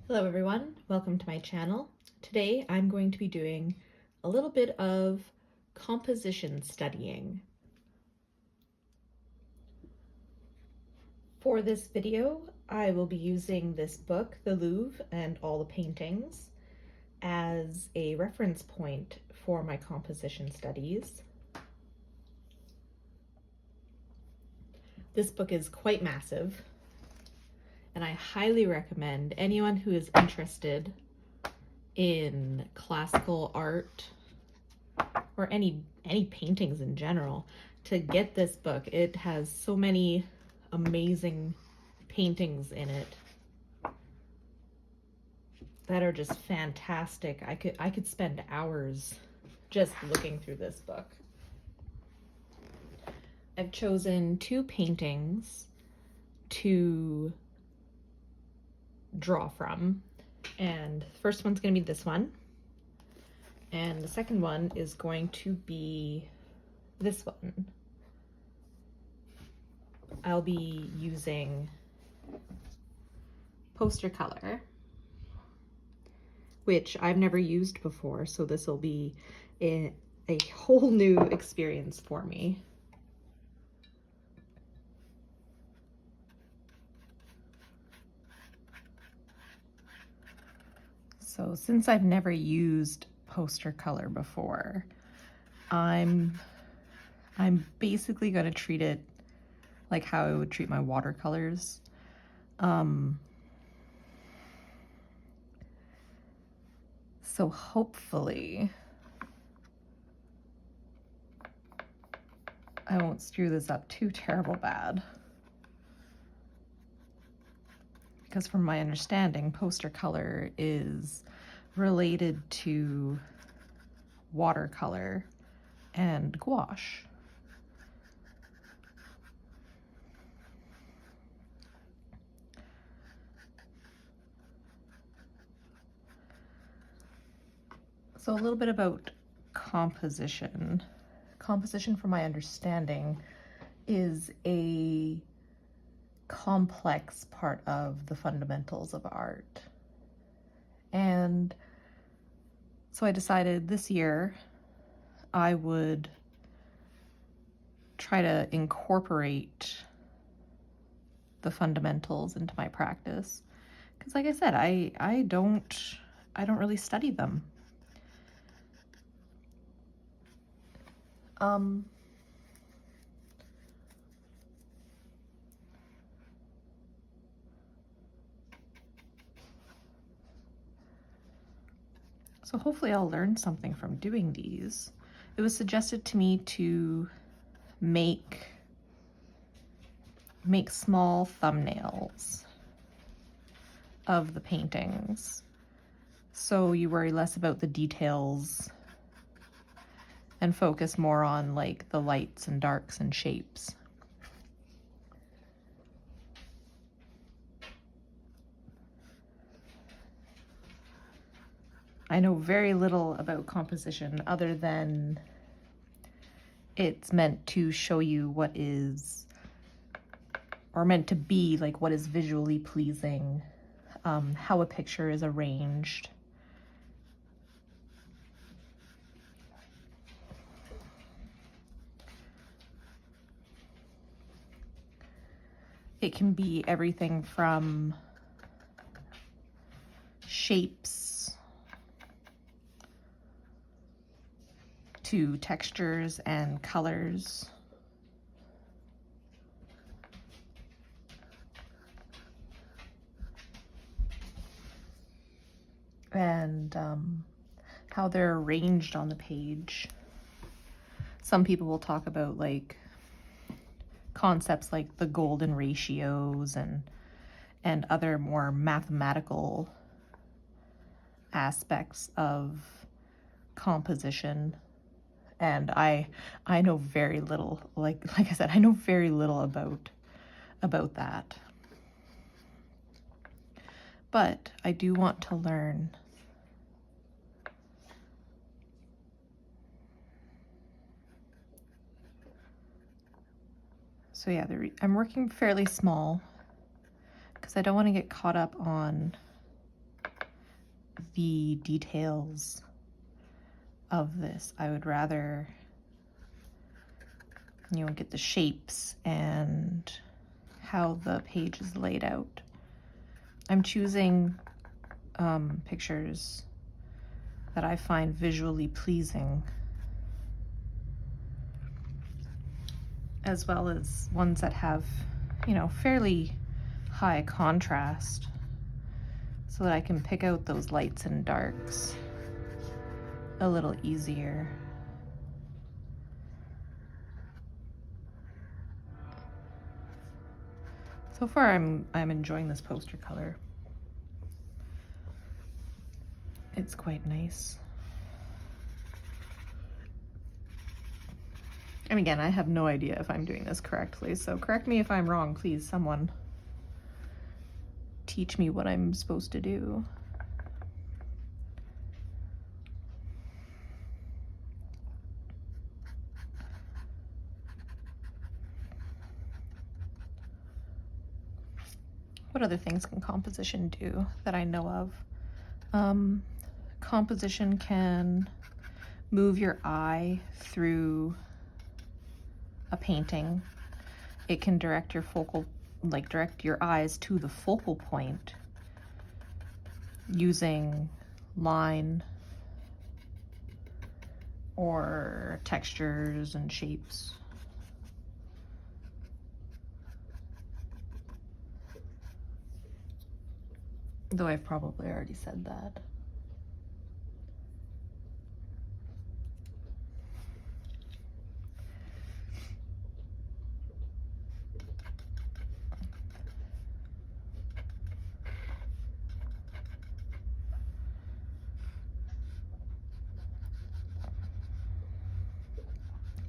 Hello everyone, welcome to my channel. Today I'm going to be doing a little bit of composition studying. For this video, I will be using this book, The Louvre and All the Paintings, as a reference point for my composition studies. This book is quite massive, and I highly recommend anyone who is interested in classical art or any paintings in general to get this book. It has so many amazing paintings in it that are just fantastic. I could spend hours just looking through this book. I've chosen two paintings to draw from, and the first one's going to be this one, and the second one is going to be this one. I'll be using poster color, which I've never used before, so this will be a whole new experience for me. So since I've never used poster color before, I'm basically going to treat it like how I would treat my watercolors. So hopefully I won't screw this up too terrible bad. Because from my understanding, poster color is related to watercolor and gouache. So a little bit about composition. Composition, from my understanding, is a complex part of the fundamentals of art. And so I decided this year I would try to incorporate the fundamentals into my practice. Because like I said, I don't really study them. So hopefully I'll learn something from doing these. It was suggested to me to make small thumbnails of the paintings, so you worry less about the details and focus more on like the lights and darks and shapes. I know very little about composition other than it's meant to show you what is, or meant to be like what is visually pleasing, how a picture is arranged. It can be everything from shapes to textures and colors. And how they're arranged on the page. Some people will talk about like concepts like the golden ratios and other more mathematical aspects of composition. And I know very little, like I said, I know very little about that. But I do want to learn. So yeah, I'm working fairly small because I don't want to get caught up on the details of this. I would rather, you know, get the shapes and how the page is laid out. I'm choosing pictures that I find visually pleasing, as well as ones that have, you know, fairly high contrast, so that I can pick out those lights and darks a little easier. So far I'm enjoying this poster color. It's quite nice. And again, I have no idea if I'm doing this correctly, so correct me if I'm wrong, please, someone. Teach me what I'm supposed to do. What other things can composition do that I know of? Composition can move your eye through a painting. It can direct your direct your eyes to the focal point using line or textures and shapes. Though I've probably already said that.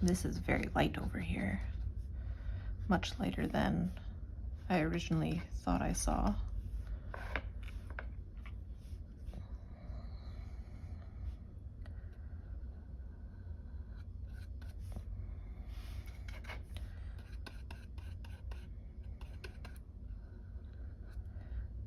This is very light over here, much lighter than I originally thought I saw.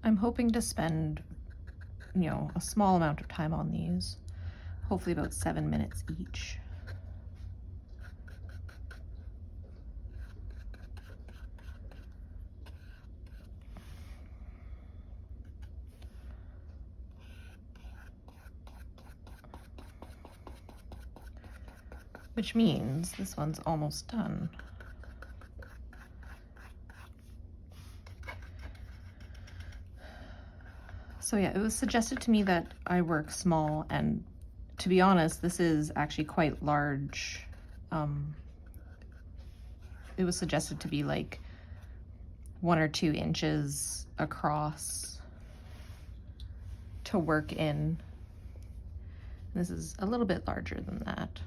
I'm hoping to spend, you know, a small amount of time on these, hopefully about 7 minutes each. Which means this one's almost done. So yeah, it was suggested to me that I work small, and to be honest, this is actually quite large. It was suggested to be like 1 or 2 inches across to work in. This is a little bit larger than that.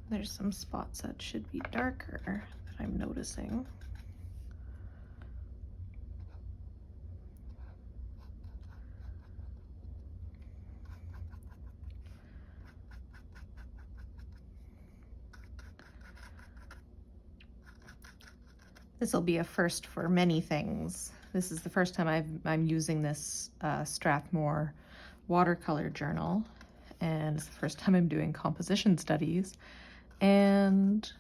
There's some spots that should be darker that I'm noticing. This will be a first for many things. This is the first time I'm using this Strathmore watercolor journal, and it's the first time I'm doing composition studies, and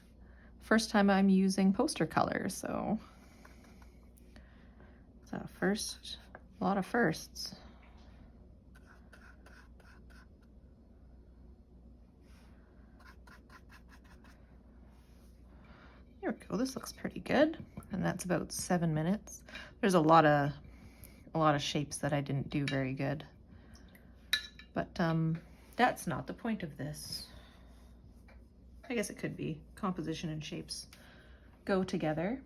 first time I'm using poster color, so it's a first, a lot of firsts. There we go, this looks pretty good, and that's about 7 minutes. There's a lot of shapes that I didn't do very good, but that's not the point of this. I guess it could be. Composition and shapes go together.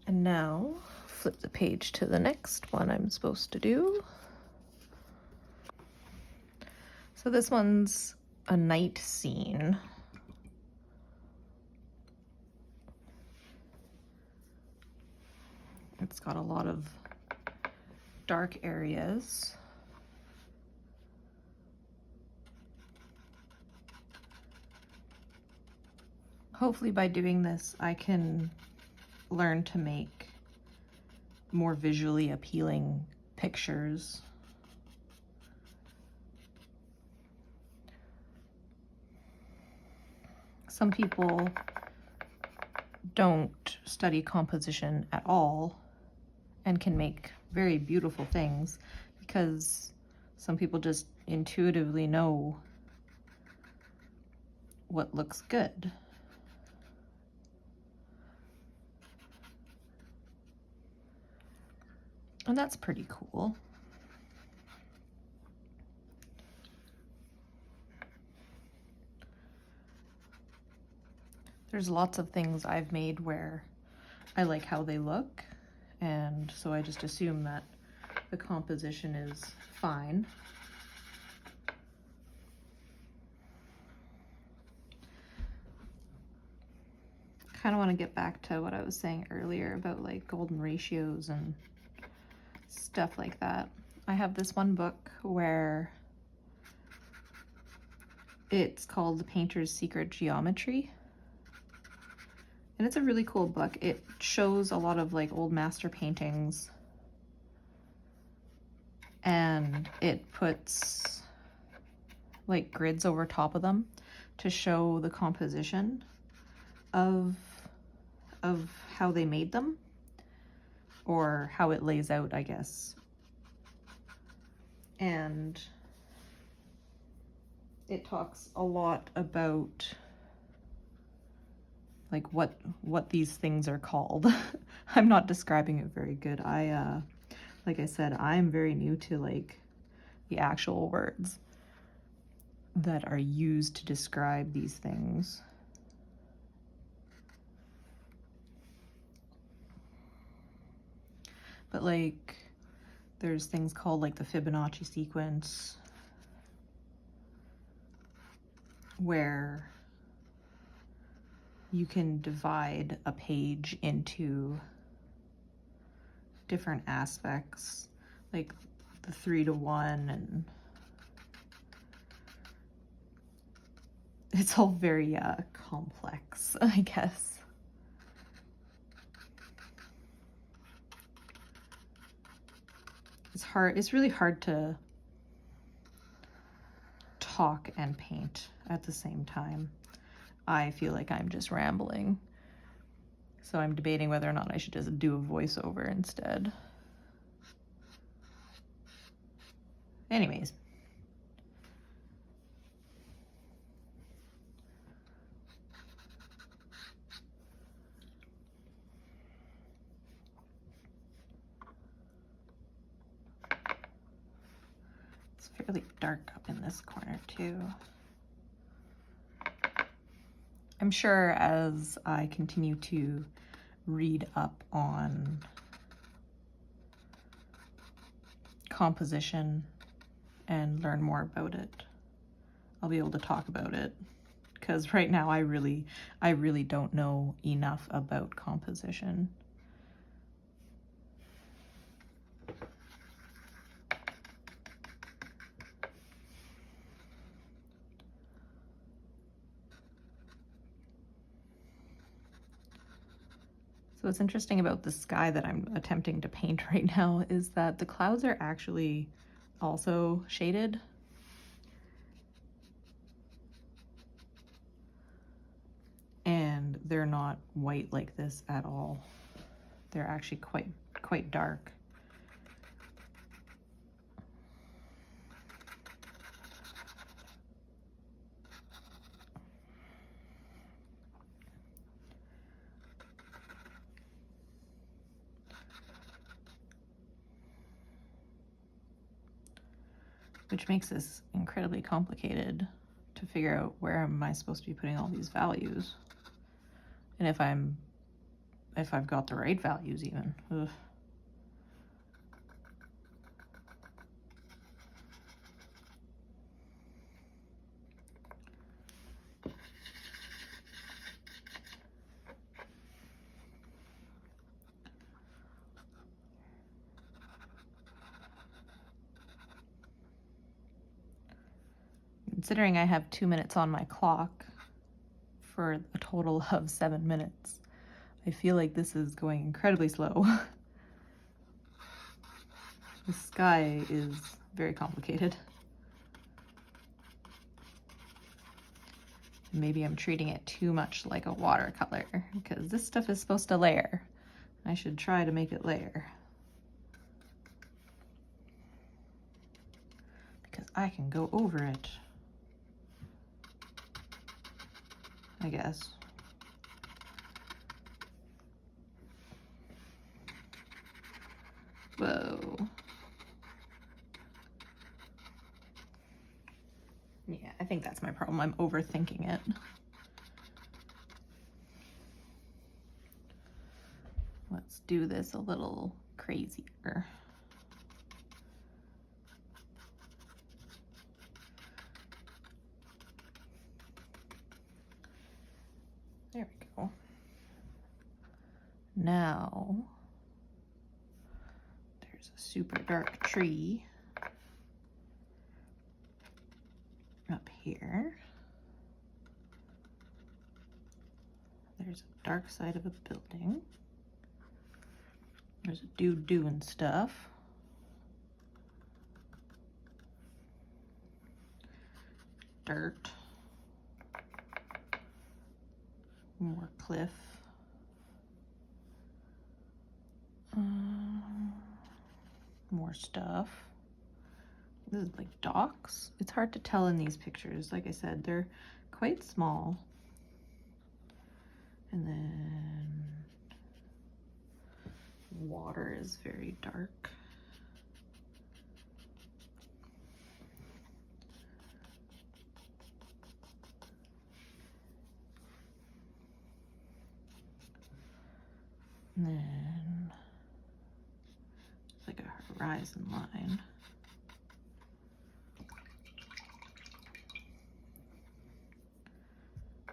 And now flip the page to the next one I'm supposed to do. So this one's a night scene. It's got a lot of dark areas. hopefully by doing this, I can learn to make more visually appealing pictures. Some people don't study composition at all and can make very beautiful things because some people just intuitively know what looks good. And that's pretty cool. There's lots of things I've made where I like how they look, and so I just assume that the composition is fine. Kind of want to get back to what I was saying earlier about like golden ratios and stuff like that. I have this one book where it's called The Painter's Secret Geometry. And it's a really cool book. It shows a lot of like old master paintings, and it puts like grids over top of them to show the composition of how they made them, or how it lays out, I guess. And it talks a lot about like what these things are called. I'm not describing it very good. Like I said, I'm very new to like the actual words that are used to describe these things. But like there's things called like the Fibonacci sequence, where you can divide a page into different aspects, like the 3-to-1, and it's all very complex, I guess. It's really hard to talk and paint at the same time. I feel like I'm just rambling. So I'm debating whether or not I should just do a voiceover instead. Anyways. It's fairly dark up in this corner too. I'm sure as I continue to read up on composition and learn more about it, I'll be able to talk about it, because right now I really don't know enough about composition. So what's interesting about the sky that I'm attempting to paint right now is that the clouds are actually also shaded. And they're not white like this at all. They're actually quite dark. Which makes this incredibly complicated to figure out where am I supposed to be putting all these values, and if I've got the right values even. Ugh. Considering I have 2 minutes on my clock for a total of 7 minutes. I feel like this is going incredibly slow. The sky is very complicated. Maybe I'm treating it too much like a watercolor, because this stuff is supposed to layer. I should try to make it layer. Because I can go over it, I guess. Whoa. Yeah, I think that's my problem. I'm overthinking it. Let's do this a little crazier. There we go. Now, there's a super dark tree up here. There's a dark side of a building. There's a dude doing stuff. Dirt. More cliff. More stuff. This is like docks. It's hard to tell in these pictures. Like I said, they're quite small. And then water is very dark. And then it's like a horizon line.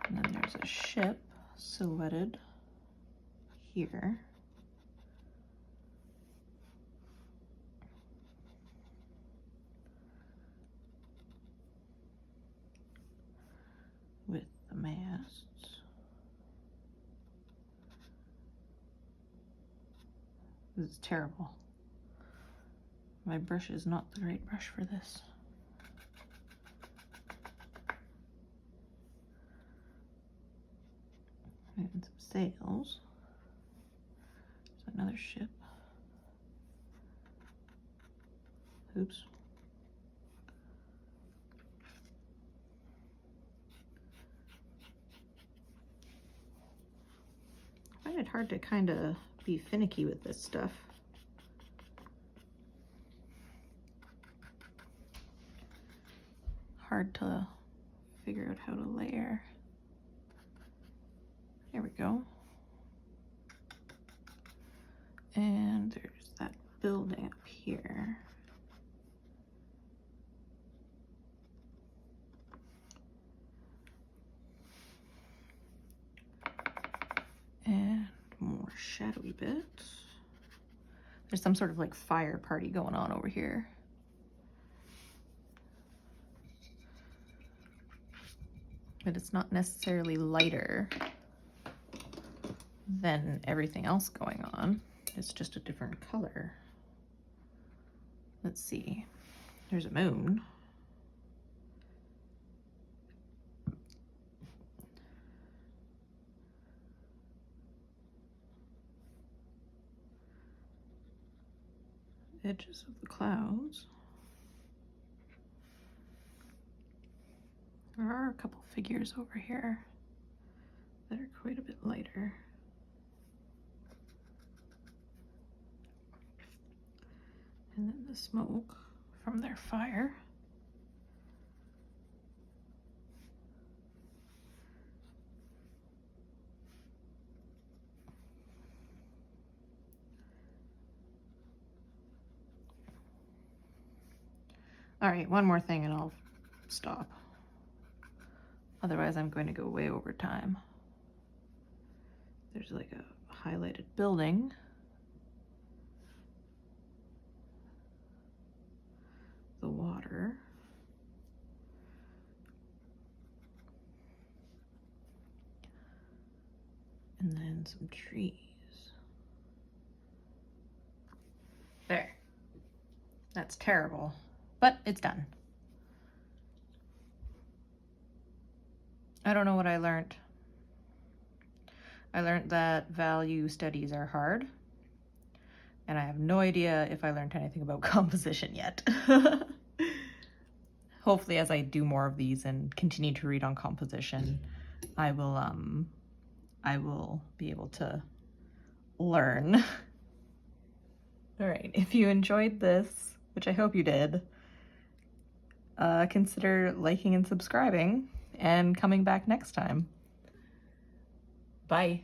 And then there's a ship silhouetted here. With the masts. This is terrible. My brush is not the right brush for this. And some sails. There's another ship. Oops. I find it hard to kind of be finicky with this stuff. Hard to figure out how to layer. There we go. And there's that building up here. And more shadowy bits. There's some sort of like fire party going on over here. But it's not necessarily lighter than everything else going on. It's just a different color. Let's see. There's a moon. Edges of the clouds. There are a couple figures over here that are quite a bit lighter. And then the smoke from their fire. All right, one more thing and I'll stop. Otherwise, I'm going to go way over time. There's like a highlighted building. The water. And then some trees. There. That's terrible, but it's done. I don't know what I learned. I learned that value studies are hard, and I have no idea if I learned anything about composition yet. Hopefully, as I do more of these and continue to read on composition, I will be able to learn. All right, if you enjoyed this, which I hope you did, consider liking and subscribing and coming back next time. Bye.